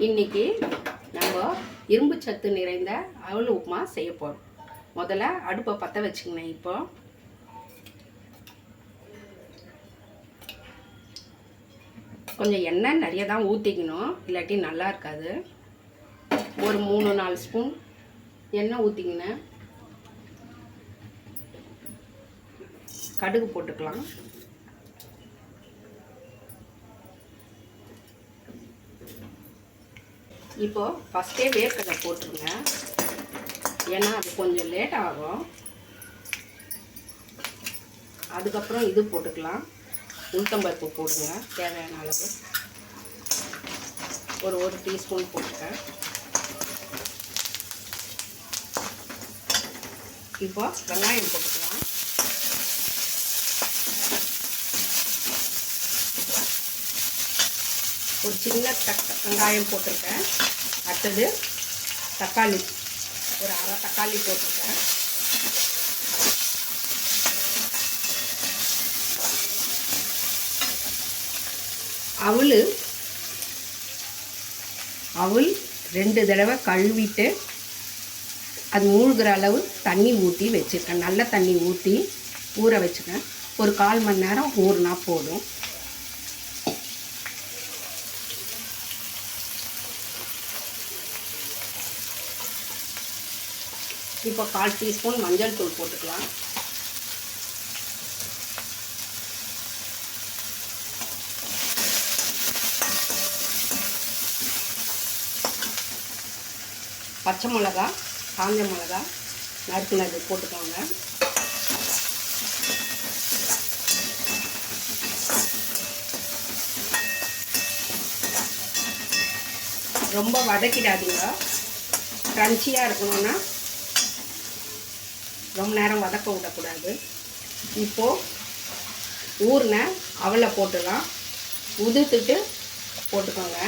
இன்றைக்கி நம்ம இரும்பு சத்து நிறைந்த அவல் உப்புமா செய்ய போகிறோம். முதல்ல அடுப்பை பற்ற வச்சுக்கணும். இப்போ கொஞ்சம் எண்ணெய் நிறைய தான் ஊற்றிக்கணும், இல்லாட்டி நல்லா இருக்காது. ஒரு 3-4 ஸ்பூன் எண்ணெய் ஊற்றிக்கினேன். கடுகு போட்டுக்கலாம். இப்போது ஃபஸ்ட்டே வேர்க்கடலை போட்டுருங்க, ஏன்னா அது கொஞ்சம் லேட் ஆகும். அதுக்கப்புறம் இது போட்டுக்கலாம். உளுத்தம்பருப்பு போடுங்க, தேவையான அளவு ஒரு டீஸ்பூன் போட்டுக்கேன். இப்போ வெங்காயம் போட்டுக்கலாம். ஒரு சின்ன வெங்காயம் போட்டிருக்கேன். அடுத்தது தக்காளி, ஒரு அரை தக்காளி போட்டிருக்கேன். அவல் 2 தடவை கழுவிட்டு அது மூழ்கிற அளவு தண்ணி ஊற்றி வச்சுருக்கேன். நல்ல தண்ணி ஊற்றி ஊற வச்சுக்கேன். ஒரு 1/4 மணி நேரம் ஊறினா போதும். இப்போ 1/4 டீஸ்பூன் மஞ்சள் தூள் போட்டுக்கலாம். பச்சை மிளகா, காஞ்ச மிளகா நறுக்குனது போட்டுக்கோங்க. ரொம்ப வதக்கிடாதீங்க. க்ரன்ச்சியாக இருக்கணும்னா ரொம்ப நேரம் வதக்க விடக்கூடாது. இப்போது ஊறின அவலை போட்டுடலாம். உதுத்துட்டு போட்டுக்கோங்க.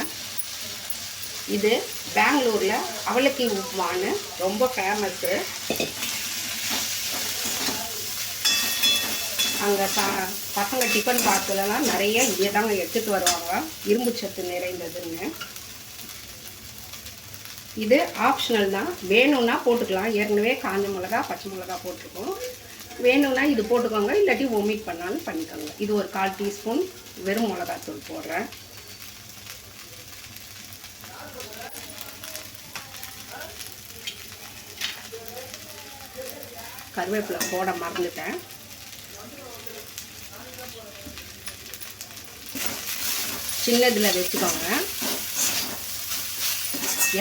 இது பெங்களூரில் அவலுக்கி உப்புமான்னு ரொம்ப ஃபேமஸ்ஸு. அங்கே பசங்க டிஃபன் பாக்ஸ்லலாம் நிறைய இதே தாங்க எடுத்துகிட்டு வருவாங்க, இரும்பு சத்து நிறைந்ததுன்னு. இது ஆப்ஷனல் தான், வேணும்னா போட்டுக்கலாம். ஏற்கனவே காஞ்ச மிளகா, பச்சை மிளகா போட்டிருக்கோம். வேணும்னா இது போட்டுக்கோங்க, இல்லாட்டி ஒமிட் பண்ணாலும் பண்ணிக்கோங்க. இது ஒரு 1/4 டீஸ்பூன் வெறும் மிளகாத்தூள் போடுறேன். கருவேப்பிலை போட மறந்துட்டேன். சின்னதில் வச்சுக்கோங்க.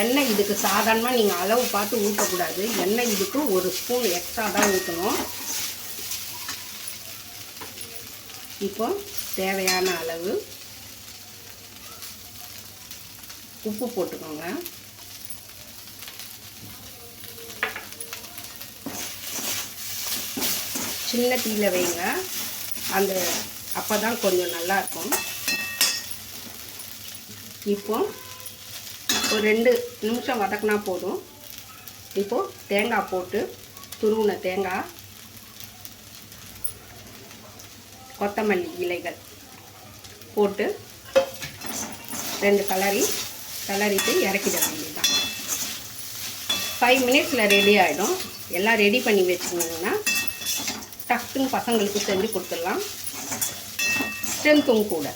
எண்ணெய் இதுக்கு சாதாரணமாக நீங்கள் அளவு பார்த்து ஊற்றக்கூடாது. எண்ணெய் இதுக்கு 1 ஸ்பூன் எக்ஸ்ட்ரா தான் ஊற்றணும். இப்போ தேவையான அளவு உப்பு போட்டுக்கோங்க. சின்ன தீயில வைங்க, அப்போ தான் கொஞ்சம் நல்லாயிருக்கும். இப்போ ஒரு 2 நிமிஷம் வதக்கினா போதும். இப்போது தேங்காய் போட்டு, துருவின தேங்காய், கொத்தமல்லி இலைகள் போட்டு 2 கலரிட்டு இறக்கிட வேண்டியதுதான். 5 மினிட்ஸில் ரெடி ஆகிடும். எல்லாம் ரெடி பண்ணி வச்சுக்கோங்கன்னா டக்குன்னு பசங்களுக்கு செஞ்சு கொடுத்துடலாம். ஸ்ட்ரென்த்தும் கூட.